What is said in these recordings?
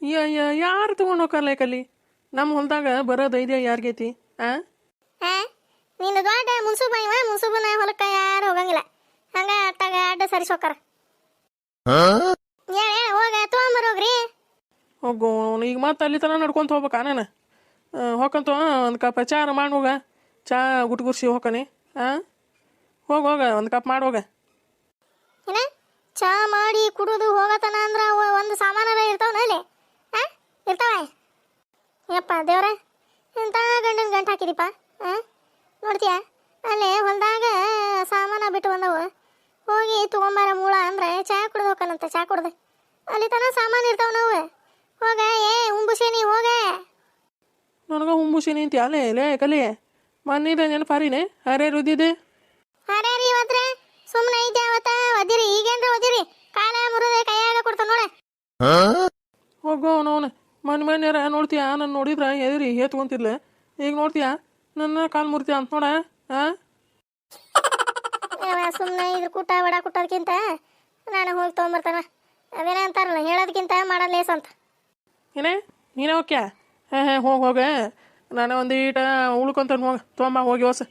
ಯಾರು ತೊಗೊಂಡು ಹೋಗಲ್ಲ ಕಲಿ ನಮ್ಮ ಹೊಲದಾಗ ಬರೋದು ಐಡಿಯಾ ಯಾರಿಗೈತಿ ಆ ಹಾ ನಿನ್ನ ದೊಡ್ಡ ಮುನ್ಸೂಬ ಇವ ಮುನ್ಸೂಬನ ಹೊಲಕ್ಕೆ ಯಾರು ಹೋಗಂಗಿಲ್ಲ ಹಂಗ ಅಟ್ಟಾಗ ಅಡ್ಡ ಸರಿಸಿ ಹೋಗಾರ ಹೇಳ ಹೋಗ ತೊಗೊಂಬರೋಗ್ರಿ ಹೋಗು ಈಗ ಮತ್ತೆ ಅಲ್ಲಿ ತನಕ ನಡ್ಕೊಂತ ಹೋಗ್ಬೇಕಾ ನಾನು ಹೋಗಂತ ಒಂದು ಕಪ್ ಚಾ ಮಾಡಿ ಹೋಗ ಚಾ ಗುಟ್ಗುರ್ಸಿ ಹೋಗನಿ ಹೋಗ ಒಂದು ಕಪ್ ಮಾಡಿ ಹೋಗ ಏನ ಚಾ ಮಾಡಿ ಕುಡಿದು ಹೋಗತನ ಅಂದ್ರೆ ಒಂದು ಸಾಮಾನಾರ ಇರ್ತಾವನ ಅಲ್ಲಿ ಇರ್ತಾವ ಯಪ್ಪ ದೇವ್ರ ಎಂತ ಗಂಡನ ಗಂಟು ಹಾಕಿದಿಪ್ಪ ನೋಡ್ತೀಯ ಅಲ್ಲೇ ಹೊಲದಾಗ ಸಾಮಾನ ಬಿಟ್ಟು ಬಂದವು ಹೋಗಿ ತೊಗೊಂಬಾರ ಮೂಳ ಅಂದ್ರೆ ಚಾ ಕುಡ್ದು ಹೋಗನಂತ ಚಾ ಕುಡ್ದು ಅಲ್ಲಿ ತನ ಸಾಮಾನು ಇರ್ತಾವ ನಾವು ಹೋಗ ಏ ಹುಂಬುಸೇನಿ ಹೋಗ ನನಗೆ ಹುಂಬುಸಿ ನಿಂತಿ ಅಲ್ಲೇ ಲೇ ಕಲಿ ಮಣ್ಣಿದ ನೆನಪಾರಿನೇ ಹರೇ ರುದ್ದಿದೆ ಹಾರ್ಯಾರಿ ಇವತ್ರೆ ಸುಮ್ಮನೆ ಐತೆ ಅವತ್ತ ಒದಿರಿ ಈಗೇನ್ರ ಒದಿರಿ ಕಾಲ ಮುರಿದ ಕೈಯಾಗ ಕೊಡ್ತಾನ ನೋಡ ಹೋಗೋ ಅವನವನು ಮನ್ಯಾರ ನೋಡ್ತೀಯ ನಾನು ನೋಡಿದ್ರ ಎದ್ರಿ ಹೇತ್ಕೊಂತಿರ್ಲ ಈಗ ನೋಡ್ತೀಯ ನನ್ನ ಕಾಲು ಮುರಿತೀಯ ಅಂತ ನೋಡ ಸುಮ್ಮನೆ ಇದ್ರ ಕೂಟ ಬಡ ಕುಟ್ಟೋದಕ್ಕಿಂತ ನಾನು ಹೋಗಿ ತೊಗೊಂಬರ್ತಾನ ಅದೇನ ಅಂತಾರಲ್ಲ ಹೇಳೋದಕ್ಕಿಂತ ಮಾಡೋದು ಲೇಸ್ ಅಂತ ಏನೇ ನೀನೇ ಓಕೆ ಹೋಗ ನಾನು ಒಂದು ಈಟ ಉಳ್ಕೊಂತ ಹೋಗ ತೊಗೊಂಬ ಹೋಗಿ ಹೊಸ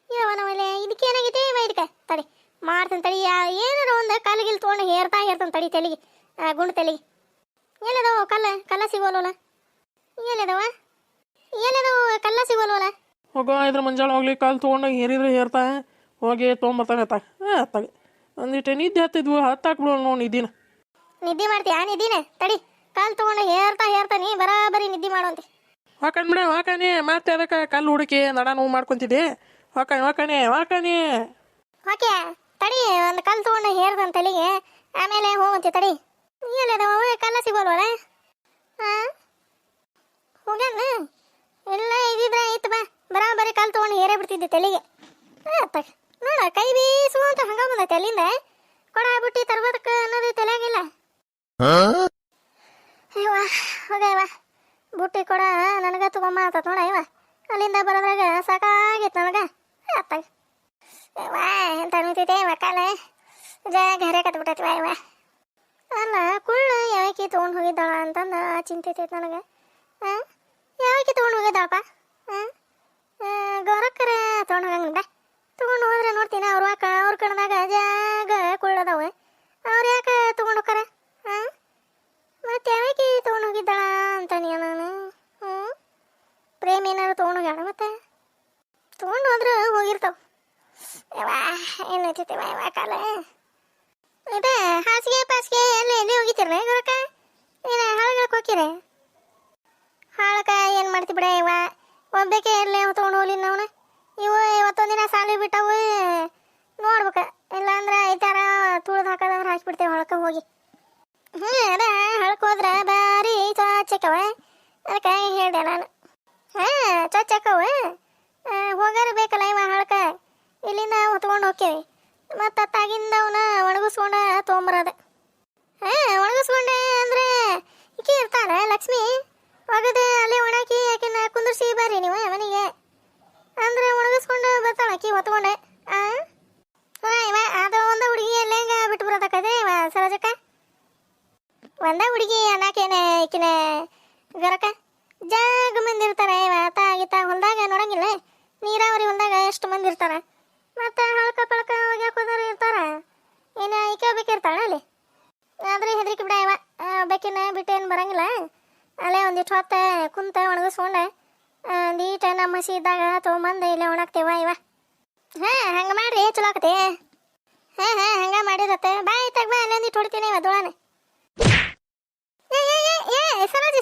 ಯಾವನವಲೆ ಇದಕ್ಕೇನಾಗಿದೆ ಇದಕ್ಕೆ ತಡಿ ಮಾಡ್ತಾನೆ ತಡಿ ಏನಾರ ಒಂದು ಕಲ್ಲಿಗಿಲ್ ತೊಗೊಂಡು ಹೇರ್ತಾನೆ ತಡಿ ತೆಲಿಗೆ ಗುಂಡು ತೆಲಿಗೆ ಎಲ್ಲದವ ಕಲ್ಲ ಸಿಗೋಲ್ವಲ್ಲ ಎಲ್ಲದವ ಕಲ್ಲ ಸಿಗೋಲ್ವಲ್ಲ ಹೋಗೋ ಇದ್ರ ಮುಂಜಾನೆ ಹೋಗ್ಲಿ ಕಾಲು ತೊಗೊಂಡು ಹೇರಿದ್ರೆ ಹೇರ್ತಾ ಹೋಗಿ ತೊಗೊಂಬರ್ತಾನೆ ಹತ್ತಾಗ ಒಂದಿಟ್ಟು ನಿದ್ದೆ ಹತ್ತಿದ್ವು ಹತ್ತಾಕ್ಬಿಡು ನೋಡಿ ನಿದ್ದೆ ಮಾಡ್ತೀಯಾ ನಿದ್ದಿನೇ ತಡಿ ಕಾಲು ತೊಗೊಂಡು ಹೇರ್ತಾನೆ ಬರಾಬರಿ ನಿದ್ದೆ ಮಾಡುವಂತೆ ಹಾಕಣ್ಬಿಡ ಹಾಕನೆ ಮತ್ತೆ ಅದಕ್ಕೆ ಕಲ್ಲು ಹುಡುಕಿ ನಡ ನೋವು ಮಾಡ್ಕೊತಿದ್ದೆ ಹಾಕಣೆ ಓಕೆ ತಡಿ ಒಂದು ಕಲ್ಲು ತೊಗೊಂಡು ಹೇರ್ತಾನೆ ತಲೆಗೆ ಆಮೇಲೆ ಹೋಗಂತೆ ತಡಿ ಎಲ್ಲದವ ಕಲ್ಲ ಸಿಗೋಲ್ವಲ್ಲ ಹೋಗ್ಯಾನ ಎಲ್ಲ ಇದ್ದಿದ್ರೆ ಆಯ್ತು ಬರಾಬರಿ ಕಲ್ಲು ತೊಗೊಂಡು ಹೇರೇ ಬಿಡ್ತಿದ್ದೆ ತಲೆಗೆ ನೋಡ ಕೈ ಬೀಸುವಂತ ಹಂಗ ಬಂದೈತೆ ಅಲ್ಲಿಂದ ಕೊಡ ಬಿಟ್ಟು ತರ್ಬೋದಕ್ಕೆ ಅನ್ನೋದು ತಲೆಯಾಗಿಲ್ಲ ಹೋಗವ ಬುಟ್ಟಿ ಕೊಡ ನನಗೆ ತಗೊಂಬ ಅಂತ ನೋಡ ಇವ ಅಲ್ಲಿಂದ ಬರೋದ್ರಾಗ ಸಾಕಾಗಿತ್ತು ನನಗೆ ಎಂತ ನಿಂತೈತೆ ಕಾಲ ಜಾಗ ಕಟ್ಬಿಟ್ಟೈತಿ ಇವ ಅಲ್ಲ ಕುಳ್ಳು ಯಾವಕ್ಕೆ ತೊಗೊಂಡು ಹೋಗಿದ್ದಾಳ ಅಂತಂದು ಚಿಂತೆ ಐತೈತೆ ನನಗೆ ಯಾವಕ್ಕೆ ತೊಗೊಂಡು ಹೋಗಿದ್ದಾಳಪ್ಪ ಗೌರಕ್ಕರ ತೊಗೊಂಡು ಹೋಗಂಗಿಲ್ಲ ತೊಗೊಂಡು ಹೋದ್ರೆ ನೋಡ್ತೀನಿ ಅವ್ರ ಕಣದಾಗ ಜಾಗ ಕುಳ್ಳದಾವ ಅವ್ರು ಯಾಕೆ ತೊಗೊಂಡು ಹೋಗಾರ ಮತ್ತೆ ಯಾವಕ್ಕೆ ತೊಗೊಂಡು ಹೋಗಿದ್ದಾಳ ಅಂತಾನೆ ನಾನು ಪ್ರೇಮ್ ಏನಾರು ತೊಗೊಂಡು ಹೋಗ್ಯಾಳ ಮತ್ತೆ ತೊಗೊಂಡು ಹೋದ್ರೆ ಹೋಗಿರ್ತಾವ ಏನೈತೈತೆ ಯವಾ ಕಾಲ ಇದೆ ಹಾಸಿಗೆ ಪಾಸಿಗೆ ಎಲ್ಲಿ ಹೋಗಿತಿರ್ಲ ಗೌರಕ್ಕ ಏನು ಹಾಳುಗಳಕ್ಕೆ ಹೋಗಿರೆ ಹಾಳಕ ಏನು ಮಾಡ್ತಿ ಬಿಡ ಇವ ಒಬ್ಬಕ್ಕೆ ಎಲ್ಲೇ ತೊಗೊಂಡು ಹೋಗ್ಲಿ ನಾವು ಇವು ಇವತ್ತೊಂದಿನ ಸಾಲಿ ಬಿಟ್ಟವು ನೋಡ್ಬೇಕ ಇಲ್ಲಾಂದ್ರೆ ಐತಾರ ತುಳಿದು ಹಾಕೋದಂದ್ರೆ ಹಾಕಿಬಿಡ್ತೇವೆ ಹೊಳಕ್ಕೆ ಹೋಗಿ ಅದ ಹಳಕ್ಕೆ ಹೋದ್ರೆ ಬಾರಿ ಚೊಚ್ಚಕ್ಕವ ಅದಕ್ಕೆ ಹೇಳಿದೆ ನಾನು ಚೊಚ್ಚಕ್ಕವ ಹೋಗಾರ ಬೇಕಲ್ಲ ಇವ ಹಳಕ ಇಲ್ಲಿಂದ ಹೊತ್ಕೊಂಡು ಹೋಗ್ತೇವೆ ಮತ್ತು ಅತ್ತಾಗಿಂದ ಅವನ ಒಣಗಿಸ್ಕೊಂಡ ತೊಗೊಂಬರೋದು ಒಣಗಿಸ್ಕೊಂಡೆ ಅಂದರೆ ಈಕೆ ಇರ್ತಾಳೆ ಲಕ್ಷ್ಮಿ ಒಗದು ಅಲ್ಲಿ ಒಣಾಕಿ ಆಕಿನ ಕುಂದರ್ಸಿ ಬರ್ರಿ ನೀವು ಮನೆಗೆ ಅಂದ್ರೆ ಒಣಗಿಸ್ಕೊಂಡು ಬರ್ತಾಳೆ ಆಕಿ ಹೊತ್ಕೊಂಡೆ ಇವ ಅದು ಒಂದು ಹುಡುಗಿ ಎಲ್ಲೇಂಗ ಬಿಟ್ಟು ಬರೋದಕ್ಕದೆ ಇವ ಸರೋಜಕ್ಕ ಒಂದ ಹುಡುಗಿ ಅನ್ನಕೇನೆ ಈಕಿನ ಗರಕ ಜಾಗ ಮಂದಿ ಇರ್ತಾರೆ ಇವ ತಾಗಿತ ಹೊಲ್ದಾಗ ನೋಡಂಗಿಲ್ಲ ನೀರಾವರಿ ಹೊಲ್ದಾಗ ಎಷ್ಟು ಮಂದಿ ಇರ್ತಾರೆ ಮತ್ತೆ ಹಳಕ ಪಳಕ ಹೋಗ್ಯಾಕ ಹೋದ್ರೆ ಇರ್ತಾರ ಏನು ಈಕೆ ಬೇಕಿರ್ತಾಳೆ ಅಲ್ಲಿ ಆದ್ರೆ ಹೆದರಿಕೆ ಬಿಡ ಇವ ಬೇಕಿನ ಬಿಟ್ಟು ಏನು ಬರಂಗಿಲ್ಲ ಅಲ್ಲೇ ಒಂದಿಟ್ಟು ಹೊತ್ತು ಕುಂತ ಒಣಗಿಸ್ಕೊಂಡೆ ಒಂದೀಟ ನಮ್ಮ ಹಸಿ ಇದ್ದಾಗ ತೊಗೊಂಬಂದು ಇಲ್ಲೇ ಒಣಗ್ತೇವ ಇವ ಹಂಗೆ ಮಾಡ್ರಿ ಚಲೋ ಆಕತಿ ಹಂಗೆ ಮಾಡಿರತ್ತೆ ಬಾಯ್ ತಗ ಬಾ ಅಲ್ಲೊಂದಿಟ್ಟು ಹೊಡಿತೀನಿ ಇವ ದುಳಾನೆ ಸರೋಜಿ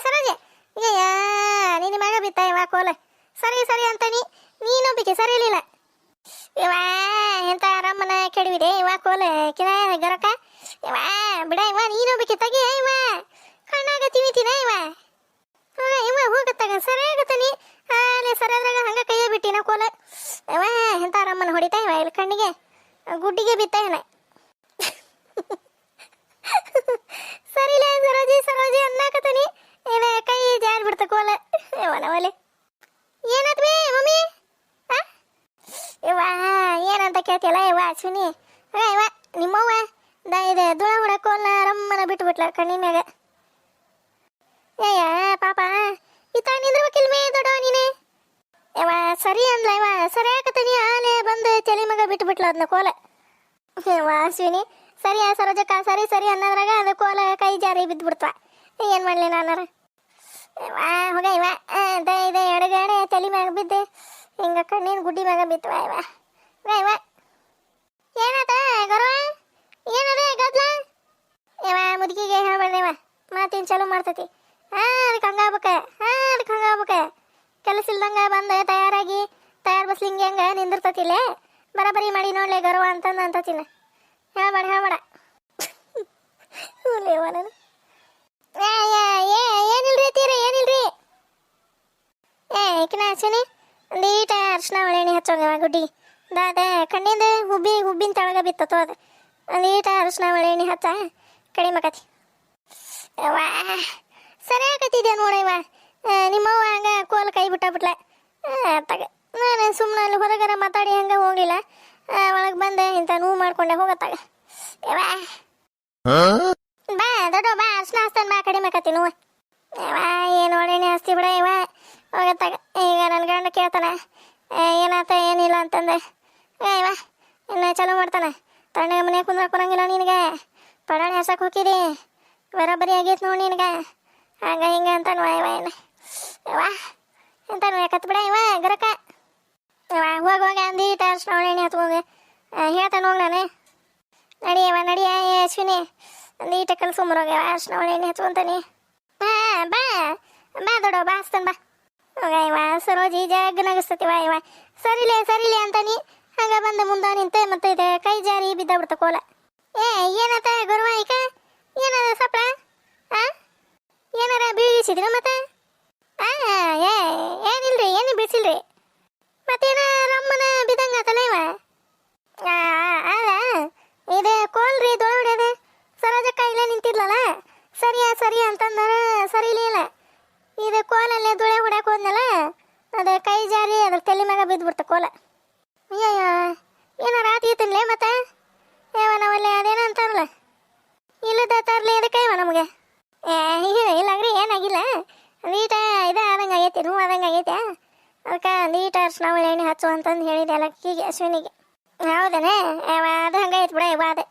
ನಿನ್ನ ಮಗ ಬಿತ್ತ ಇವ ಕೋಲ ಸರಿ ಅಂತಾನಿ ನೀನೊಬ್ಬಿಕೆ ಸರಿ ಇರಲಿಲ್ಲ ಇವ ಎಂತ ರಮ್ಮನ ಕೆಡವಿದೆ ಇವ ಕೋಲ ಕಿನ ಗರಕ ಇವ ಬಿಡ ಇವ ನೀನೊಬ್ಬಿಕೆ ತೆಗಿಯ ಇವ ಕಣ್ಣಾಗ ತಿವಿತೀನ ಇವ ಹೋಗತ್ತಾಗ ಸರಿ ಆಗತ್ತಾನಿ ಅಲ್ಲಿ ಸರಿಯಾದ್ರಾಗ ಹಂಗ ಕೈಯ ಬಿಟ್ಟಿನ ಕೋಲ ಇವ ಎಂತ ರಮ್ಮನ ಹೊಡಿತಾ ಇವ ಇಲ್ಲಿ ಕಣ್ಣಿಗೆ ಗುಡ್ಡಿಗೆ ಬಿತ್ತ ಏನ ಸರಿಲೇ ಸರೋಜಿ ಅನ್ನಕತ್ತಾನಿ ಏನ ಕೈ ಜಾರ್ ಬಿಡ್ತ ಕೋಲ ಇವನವಲೆ ಏನತ್ವಿ ಮಮ್ಮಿ ಇವ ಏನಂತ ಕೇಳ್ತಿಯಲ್ಲ ಇವ ಸುನಿ ಇವ ನಿಮ್ಮವ್ವ ಇದು ದುಳ ಹೊಡಕೋಲ್ಲ ರಮ್ಮನ ಬಿಟ್ಬಿಟ್ಲ ಕಣ್ಣಿನ ಮ್ಯಾಗ ಸರಿ ಅಂದ್ಲ ಇವ ಸರಿ ಆಕತೀನಿ ಆಲೆ ಬಂದು ತಲೆ ಮಗ ಬಿಟ್ಬಿಟ್ಲ ಅದನ್ನ ಕೋಲ ಅಶ್ವಿನಿ ಸರಿ ಸರೋಜಕ್ಕ ಸರಿ ಸರಿ ಅನ್ನೋದ್ರಾಗ ಅದು ಕೋಲ ಕೈ ಜಾರಿ ಬಿದ್ದುಬಿಡ್ತವ ಏನು ಮಾಡಲಿ ನಾನಾರ ಹೋಗ ಇವ ಇದೆ ಎಡಗಡೆ ತಲೆ ಮ್ಯಾಗ ಬಿದ್ದೆ ಹಿಂಗ ಕಣ್ಣಿನ ಗುಡ್ಡಿ ಮ್ಯಾಗ ಬಿತ್ತವ ಇವ ಇವ ಏನದ ಗೌರವ ಏನದ ಗದ್ಲ ಇವ ಮುದುಕಿಗೆ ಹೇಳ್ಬೇಡ್ರಿವ ಮಾತಿನ ಚಲೋ ಮಾಡ್ತೈತಿ ಅದಕ್ಕೆ ಹಂಗಾಗ್ಬೇಕ ಕೆಲಸ ಇಲ್ದಂಗ ಬಂದು ತಯಾರಾಗಿ ತಯಾರು ಬಸ್ಲಿಂಗೆ ಹಂಗ ನಿಂದಿರ್ತತಿಲ್ಲೇ ಬರಬರಿ ಮಾಡಿ ನೋಡ್ಲೆ ಗರ್ವ ಅಂತಂದು ಅಂತತಿನ ಹೇಳ್ಬೇಡ ಹೂಲೇವ ನಾನು ಏನಿಲ್ರಿ ತೀರ ಏನಿಲ್ರಿ ಈಕಿನ ಹಚ್ಚನಿ ಒಂದೀಟ ಅರ್ಶಿನ ಒಳ್ಳೆಣ್ಣೆ ಹಚ್ಚೋಂಗವ ಗುಡ್ಡಿಗೆ ದಾದ ಕಣ್ಣಿಂದ ಹುಬ್ಬಿನ ತಳಗ ಬಿತ್ತತೋ ಅದು ಒಂದೀಟ ಅರ್ಶಿನ ಒಳ್ಳೆಣ್ಣೆ ಹಚ್ಚ ಕಡಿಮೆ ಆಕತಿ ವಾ ಸರಿ ಆಕತಿದ್ಯಾ ನೋಡಿವ ನಿಮ್ಮವ್ವ ಹಂಗ ಕೋಲ್ ಕೈ ಬಿಟ್ಟ ತಗ ನಾನು ಸುಮ್ಮನೆ ಅಲ್ಲಿ ಹೊರಗರ ಮಾತಾಡಿ ಹಂಗೆ ಹೋಗಲಿಲ್ಲ ಒಳಗೆ ಬಂದೆ ಇಂಥ ನೋವು ಮಾಡ್ಕೊಂಡೆ ಹೋಗತ್ತಾಗ ಯವಾ ಬಾ ದೊಡ್ಡ ಬಾ ಅರ್ಶಿನ ಹಚ್ತಾನೆ ಬಾ ಕಡಿಮೆ ಆಕತಿ ನೋವು ಯವಾ ಏನು ಒಳ್ಳೆಣ್ಣೆ ಹಚ್ತಿ ಬಿಡ ಇವ ಹೋಗತ್ತಾಗ ಈಗ ನನ್ನ ಗಂಡ ಕೇಳ್ತಾನೆ ಏನಾತ ಏನಿಲ್ಲ ಅಂತಂದೆ ಇವ ಇನ್ನು ಚಲೋ ಮಾಡ್ತಾನೆ ತಣ್ಣಗೆ ಮನೆ ಕುಂದ್ರಕೊರಂಗಿಲ್ಲ ನಿನಗೆ ಪಡಾಣಿ ಹಸಕ್ಕೆ ಹೋಗಿದಿ ಬರೋಬ್ಬರಿ ಆಗೈತೆ ನೋಡಿ ನಿನಗೆ ಹಂಗ ಹಿಂಗ ಅಂತಾನು ಇವ ಏನು ವಾ ಅಂತಾನು ಯಾಕತ್ ಬಿಡ ಇವ ಗರಕ ಹೋಗಿ ಅಂದೀಟ ಅರ್ಶಿನ ಎಣ್ಣೆ ಹತ್ಕೋಗೆ ಹೇಳ್ತಾನೆ ಹೋಗಿ ನಾನು ನಡಿಯ ಅಶ್ವಿನಿ ಅಂದೀಟ ಕಲ್ಸ್ಕೊಂಬರೋಗ ಅರ್ಶಿನ ಎಣ್ಣೆ ಹಚ್ಕೊಂತಾನೆ ಬಾ ದೊಡ್ಡ ಬಾ ಹಚ್ತಾನೆ ಬಾ ಹೋಗ ಇವ ಸರೋಜಿ ಜಗ್ ನಗಿಸ್ತತಿವ ಇವ ಸರಿಲೆ ಅಂತಾನಿ ಹಂಗ ಬಂದ ಮುಂದೆ ನಿಂತೆ ಮತ್ತೆ ಇದೆ ಕೈ ಜಾರಿ ಬಿದ್ದ ಕೋಲ ಏನತ್ತ ಗುರುವ ಈಕ ಏನದ ಸಪ್ಳ ಏನಾರ ಬೀಳಿಸಿದ್ರ ಮತ್ತೆ ಏನಿಲ್ರಿ ಏನು ಬೀಳ್ಸಿಲ್ರಿ ಮತ್ತೇನ ರಮ್ಮನ ಬಿದ್ದಂಗ ಆತಲ್ಲ ಇವ ಅದ ಇದು ಕೋಲ್ರಿ ದೊಳ ಹೊಡ್ಯದ ಸರೋಜಕ್ಕ ಇಲ್ಲೇ ನಿಂತಿದ್ಲಲ್ಲ ಸರಿ ಅಂತಂದ್ರ ಸರಿ ಇಲ್ಲ ಇದು ಕೋಲಲ್ಲೇ ದುಳೆ ಹೊಡ್ಯಾಕ ಹೋದ್ನಲ್ಲ ಅದು ಕೈ ಜಾರಿ ಅದ್ರ ತಲೆ ಮ್ಯಾಗ ಬಿದ್ದುಬಿಡ್ತ ಕೋಲ ಅಯ್ಯಯ್ಯ ಏನಾರ ಆತೀತನ್ಲೇ ಮತ್ತೆ ನಾವಲ್ಲಿ ಅದೇನ ಅಂತಾರಲ್ಲ ಇಲ್ಲದ ತರ್ಲಿ ಅದಕ್ಕೆ ಇವ ನಮಗೆ ಇಲ್ಲಂಗ್ರಿ ಏನಾಗಿಲ್ಲ ನೀಟ ಆದಂಗೆ ಆಗೈತಿ ನೋವು ಆದಂಗೆ ಆಗೈತೆ ಅದಕ್ಕೆ ನೀಟ ಅರ್ಶಿನ ಎಣ್ಣೆ ಹಚ್ಚು ಅಂತಂದು ಹೇಳಿದೆ ಅಲ್ಲ ಅಶ್ವಿನಿಗೆ ಹೌದೇನೆ ಅದು ಹಂಗೆ ಐತೆ ಬಿಡ ಇವ ಅದು